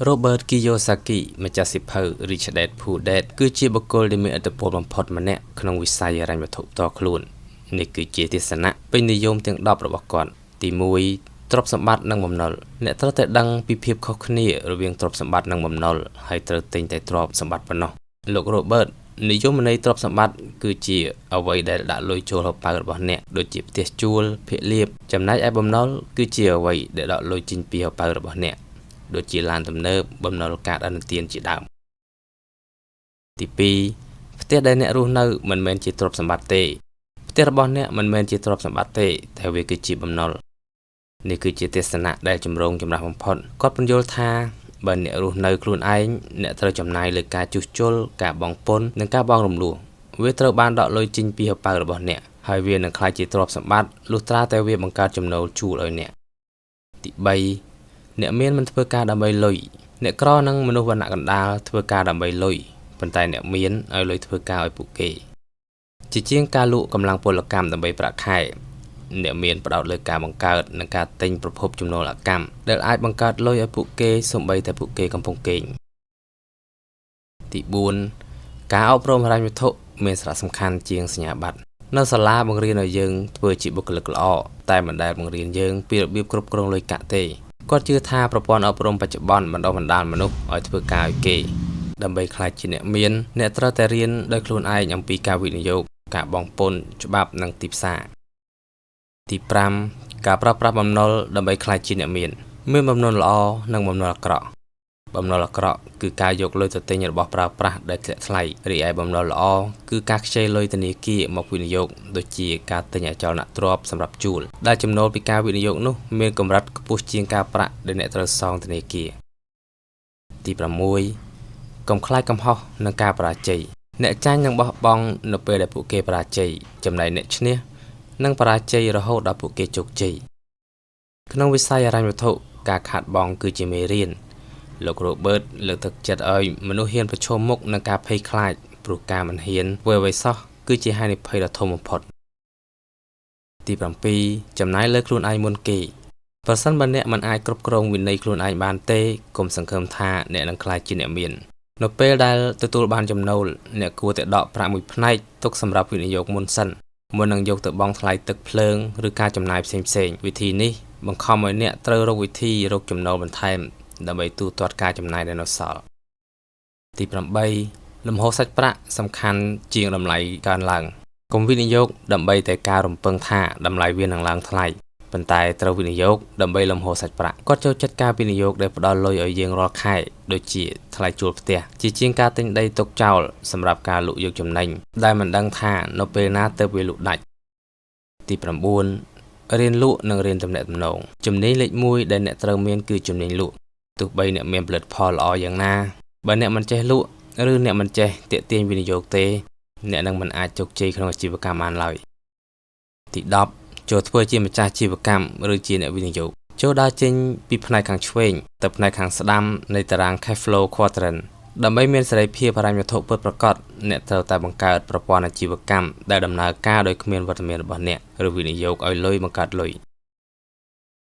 Robert Kiyosaki ម្ចាស់សិភៅ Rich Dad Poor Dad គឺជាបុគ្គលដែលមានឥទ្ធិពលបំផុតម្នាក់ក្នុងវិស័យហិរញ្ញវត្ថុផ្ទាល់ខ្លួននេះគឺជាទស្សនៈពេញនិយមទាំង10របស់គាត់ទី1ទ្រព្យសម្បត្តិនិងបំណុលអ្នកត្រូវតែដឹងពីភាពខុសគ្នារវាងទ្រព្យសម្បត្តិនិងបំណុលហើយត្រូវទិញតែទ្រព្យសម្បត្តិប៉ុណ្ណោះលោក Robert និយមន័យទ្រព្យសម្បត្តិគឺជាអ្វីដែលដាក់លុយចូលហោប៉ៅរបស់អ្នកដូចជាផ្ទះជួលភាគលាភចំណែកឯបំណុលគឺជាអ្វីដែលដកលុយចេញពីហោប៉ៅរបស់អ្នកដូចជាឡានទំនើបបំណុលកាតឥណទានជាដើមទី2ផ្ទះដែលអ្នករស់នៅមិនមែនជាទ្រព្យសម្បត្តិទេផ្ទះរបស់អ្នកមិនមែនជាទ្រព្យសម្បត្តិទេតែវាគឺជាបំណុលនេះគឺជាទស្សនៈដែលចម្រូងចម្រាសបំផុតគាត់ពន្យល់ថាបើអ្នករស់នៅខ្លួនឯងអ្នកត្រូវចំណាយលើការជួសជុលការបង់ពន្ធនិងការបង់រំលោះវាត្រូវបានដកលុយចេញពីហោប៉ៅរបស់អ្នកហើយវានឹងក្លាយជាទ្រព្យសម្បត្តិលុះត្រាតែវាបង្កើតចំណូលជួលឲ្យអ្នកទី3អ្នកមានមិនធ្វើការដើម្បីលុយអ្នកក្រនិងមនុស្សវណ្ណៈកណ្ដាលធ្វើការដើម្បីលុយប៉ុន្តែអ្នកមានឲ្យលុយធ្វើការឲ្យពួកគេជាជាងការលក់កម្លាំងពលកម្មដើម្បីប្រាក់ខែអ្នកមានផ្ដោតលើការបង្កើតនិងការទិញប្រភពចំណូលកម្មដែលអាចបង្កើតលុយឲ្យពួកគេសូម្បីតែពួកគេកំពុងគេងទី4ការអប់រំហិរញ្ញវត្ថុមានសារៈសំខាន់ជាងសញ្ញាបត្រនៅសាលាបង្រៀនឲ្យយើងធ្វើជាបុគ្គលិកល្អតែមិនដែលបង្រៀនយើងពីរបៀបគ្រប់គ្រងលុយកាក់ទេគាត់ជឿថាប្រព័ន្ធអប់រំបច្ចុប្បន្នបណ្ដុះបណ្ដាលមនុស្សឲ្យធ្វើការឲ្យគេដើម្បីក្លាយជាអ្នកមានអ្នកត្រូវតែរៀនដោយខ្លួនឯងអំពីការវិនិយោគការបង់ពន្ធច្បាប់និងទីផ្សារទី5ការប្រើប្រាស់បំណុលដើម្បីក្លាយជាអ្នកមានបំណុលល្អនិងបំណុលអាក្រក់បំណុលអាក្រក់គឺការយកលុយទៅទិញរបស់ប្រើប្រាស់ដែលធ្លាក់ថ្លៃរីឯបំណុលល្អគឺការខ្ចីលុយធនាគារមកវិនិយោគដូចជាការទិញអចលនទ្រព្យសម្រាប់ជួលដែលចំណូលពីការវិនិយោគនោះមានកម្រិតខ្ពស់ជាងការប្រាក់ដែលអ្នកត្រូវសងធនាគារទី6កុំខ្លាចកំហុសនឹងការបរាជ័យអ្នកចាញ់នឹងបោះបង់នៅពេលដែលពួកគេបរាជ័យចំណែកអ្នកឈ្នះនឹងបរាជ័យរហូតដល់ពួកគេជោគជ័យក្នុងវិស័យហិរញ្ញវត្ថុការខាតបង់គឺជាមេរៀនលោក Robert លើកទឹកចិត្តឲ្យមនុស្សហ៊ានប្រឈមមុខនឹងការភ័យខ្លាចព្រោះការមិនហ៊ានធ្វើអ្វីសោះគឺជាហានិភ័យដ៏ធំបំផុតទី7ចំណាយលើខ្លួនឯងមុនគេប្រសិនបើអ្នកមិនអាចគ្រប់គ្រងវិន័យខ្លួនឯងបានទេកុំសង្ឃឹមថាអ្នកនឹងក្លាយជាអ្នកមាននៅពេលដែលទទួលបានចំណូលអ្នកគួរតែដកប្រាក់មួយផ្នែកទុកសម្រាប់វិនិយោគមុនសិនមុននឹងយកទៅបង់ថ្លៃទឹកភ្លើងឬការចំណាយផ្សេងៗវិធីនេះបង្ខំឲ្យអ្នកត្រូវរកវិធីរកចំណូលបន្ថែមដើម្បីទូទាត់ការចំណាយដែលនៅសល់ទី8លំហូរសាច់ប្រាក់សំខាន់ជាងតម្លៃកើនឡើងកុំវិនិយោគដើម្បីតែការរំពឹងថាតម្លៃវានឹងឡើងថ្លៃប៉ុន្តែត្រូវវិនិយោគដើម្បីលំហូរសាច់ប្រាក់គាត់ចូលចិត្តការវិនិយោគដែលផ្ដល់លុយឲ្យយើងរាល់ខែដូចជាថ្លៃជួលផ្ទះជាជាងការទិញដីទុកចោលសម្រាប់ការលក់យកចំណេញដែលមិនដឹងថានៅពេលណាទើបវាលក់ដាច់ទី9រៀនលក់និងរៀនទំនាក់ទំនងជំនាញលេខ1ដែលអ្នកត្រូវមានគឺជំនាញលក់ទោះបីអ្នកមានផលិតផលល្អយ៉ាងណាបើអ្នកមិនចេះលក់ឬអ្នកមិនចេះទាក់ទាញវិនិយោគទេអ្នកនឹងមិនអាចជោគជ័យក្នុងអាជីវកម្មបានឡើយទី10ចូលធ្វើជាម្ចាស់អាជីវកម្មឬជាអ្នកវិនិយោគចូលដើរចេញពីផ្នែកខាងឆ្វេងទៅផ្នែកខាងស្ដាំនៃតារាង Cash Flow Quadrant ដើម្បីមានសេរីភាពហិរញ្ញវត្ថុពិតប្រាកដអ្នកត្រូវតែបង្កើតប្រព័ន្ធអាជីវកម្មដែលដំណើរការដោយគ្មានវត្តមានរបស់អ្នកឬវិនិយោគឲ្យលុយបង្កើតលុយ